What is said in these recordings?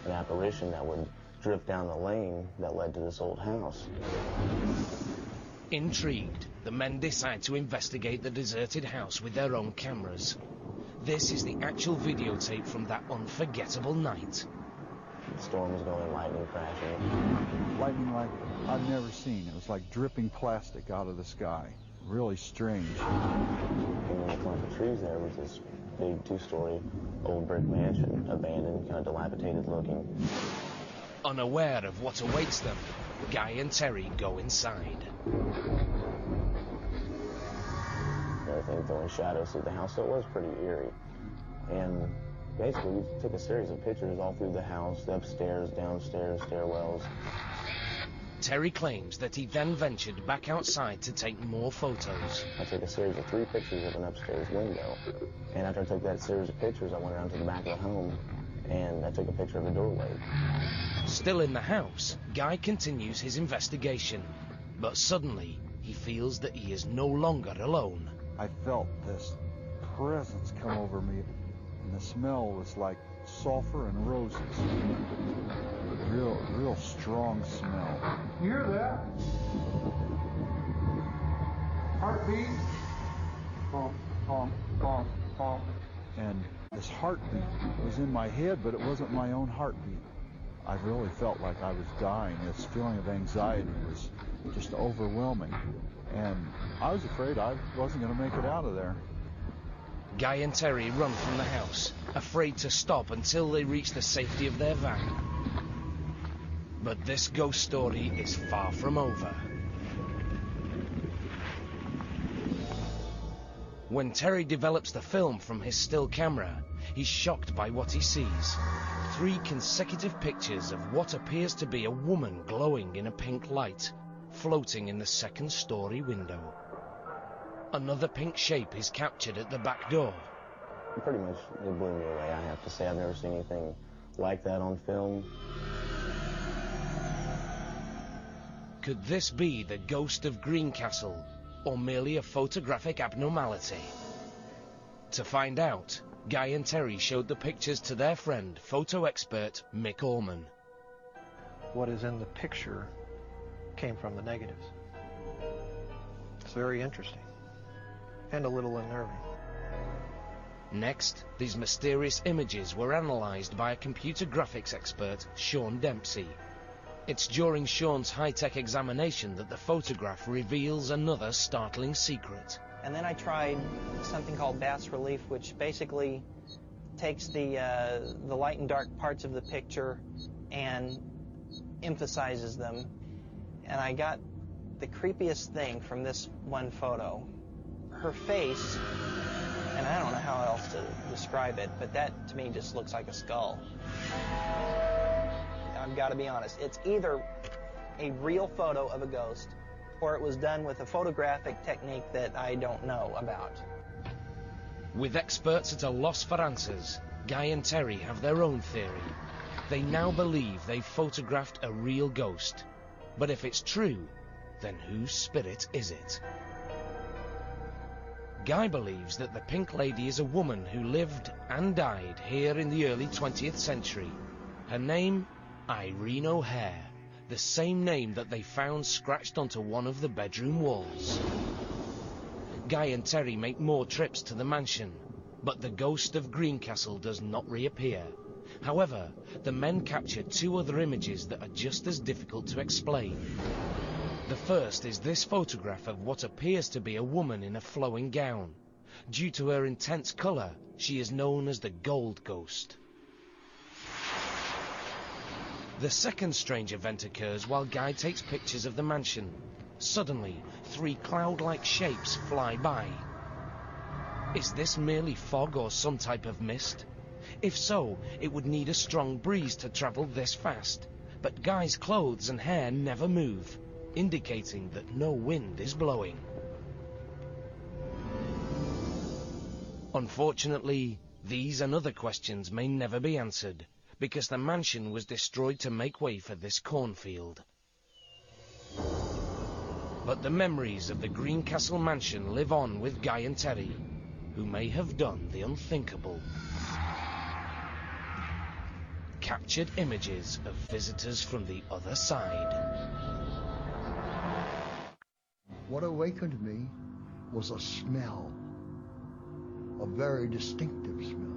an apparition that would drift down the lane that led to this old house. Intrigued, the men decide to investigate the deserted house with their own cameras. This is the actual videotape from that unforgettable night. The storm was going, lightning crashing. Lightning like I've never seen. It was like dripping plastic out of the sky. Really strange. And in the clump of trees there was this big two-story old brick mansion, abandoned, kind of dilapidated looking. Unaware of what awaits them, Guy and Terry go inside. Everything throwing shadows through the house, so it was pretty eerie. And basically, we took a series of pictures all through the house, the upstairs, downstairs, stairwells. Terry claims that he then ventured back outside to take more photos. I took a series of 3 pictures of an upstairs window. And after I took that series of pictures, I went around to the back of the home, and I took a picture of a doorway. Still in the house, Guy continues his investigation. But suddenly, he feels that he is no longer alone. I felt this presence come over me, and the smell was like sulfur and roses. Real strong smell. You hear that? Heartbeat. Pump, pump, pump, pump. And this heartbeat was in my head, but it wasn't my own heartbeat. I really felt like I was dying. This feeling of anxiety was just overwhelming. And I was afraid I wasn't going to make it out of there. Guy and Terry run from the house, afraid to stop until they reach the safety of their van. But this ghost story is far from over. When Terry develops the film from his still camera, he's shocked by what he sees. 3 consecutive pictures of what appears to be a woman glowing in a pink light, floating in the second-story window. Another pink shape is captured at the back door. Pretty much, it blew me away, I have to say. I've never seen anything like that on film. Could this be the ghost of Greencastle, or merely a photographic abnormality? To find out, Guy and Terry showed the pictures to their friend, photo expert Mick Orman. What is in the picture came from the negatives. It's very interesting and a little unnerving. Next, these mysterious images were analyzed by a computer graphics expert, Sean Dempsey. It's during Sean's high-tech examination that the photograph reveals another startling secret. And then I tried something called bas relief, which basically takes the light and dark parts of the picture and emphasizes them. And I got the creepiest thing from this one photo. Her face, and I don't know how else to describe it, but that to me just looks like a skull. I've got to be honest, it's either a real photo of a ghost or it was done with a photographic technique that I don't know about. With experts at a loss for answers, Guy and Terry have their own theory. They now believe they've photographed a real ghost. But if it's true, then whose spirit is it? Guy believes that the Pink Lady is a woman who lived and died here in the early 20th century. Her name? Irene O'Hare, the same name that they found scratched onto one of the bedroom walls. Guy and Terry make more trips to the mansion, but the ghost of Greencastle does not reappear. However, the men capture 2 other images that are just as difficult to explain. The first is this photograph of what appears to be a woman in a flowing gown. Due to her intense colour, she is known as the Gold Ghost. The second strange event occurs while Guy takes pictures of the mansion. Suddenly, 3 cloud-like shapes fly by. Is this merely fog or some type of mist? If so, it would need a strong breeze to travel this fast. But Guy's clothes and hair never move, indicating that no wind is blowing. Unfortunately, these and other questions may never be answered, because the mansion was destroyed to make way for this cornfield. But the memories of the Greencastle mansion live on with Guy and Terry, who may have done the unthinkable. captured images of visitors from the other side. What awakened me was a smell, a very distinctive smell.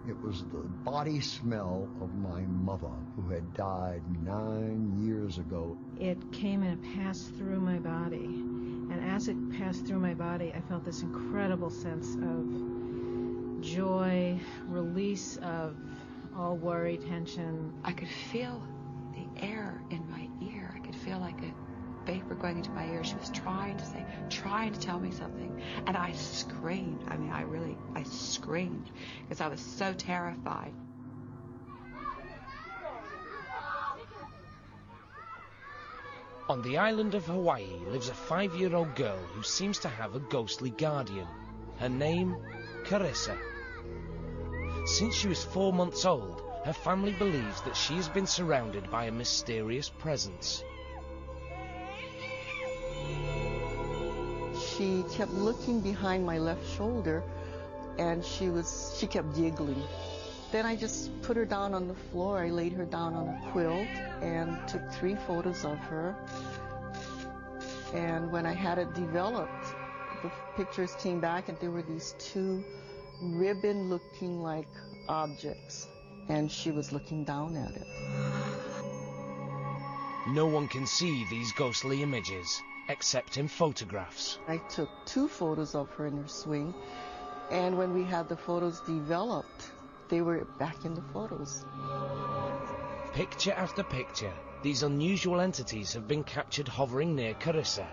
It was the body smell of my mother, who had died 9 years ago. It came and it passed through my body. And as it passed through my body, I felt this incredible sense of joy, release of all worry, tension. I could feel the air in my ear. I could feel like a vapor going into my ear. She was trying to tell me something. And I screamed. I mean, I screamed because I was so terrified. On the island of Hawaii lives a 5-year-old girl who seems to have a ghostly guardian. Her name, Carissa. Since she was 4 months old, her family believes that she has been surrounded by a mysterious presence. She kept looking behind my left shoulder, and she kept giggling. Then I just put her down on the floor. I laid her down on a quilt and took 3 photos of her. And when I had it developed, the pictures came back and there were these 2 ribbon-looking like objects, and she was looking down at it. No one can see these ghostly images, except in photographs. I took 2 photos of her in her swing, and when we had the photos developed, they were back in the photos. Picture after picture, these unusual entities have been captured hovering near Carissa.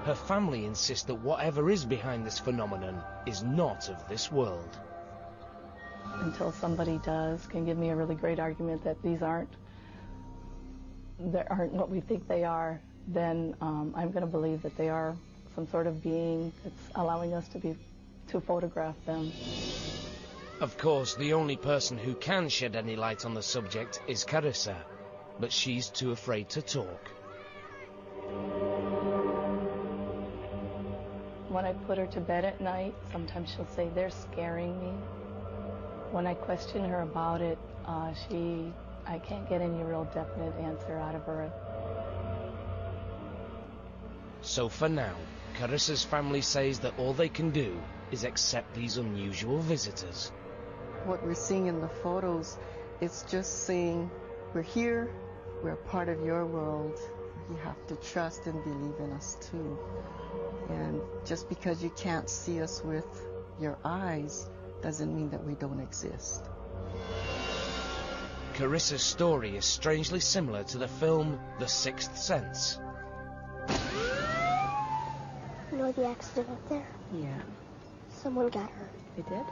Her family insist that whatever is behind this phenomenon is not of this world. Until somebody can give me a really great argument that these aren't what we think they are, then I'm going to believe that they are some sort of being that's allowing us to photograph them. Of course, the only person who can shed any light on the subject is Carissa, but she's too afraid to talk. When I put her to bed at night, sometimes she'll say, "They're scaring me." When I question her about it, I can't get any real definite answer out of her. So for now, Carissa's family says that all they can do is accept these unusual visitors. What we're seeing in the photos, it's just saying, we're here, we're a part of your world. You have to trust and believe in us too. And just because you can't see us with your eyes doesn't mean that we don't exist. Carissa's story is strangely similar to the film The Sixth Sense. You know the accident up there? Yeah. Someone got hurt. They did?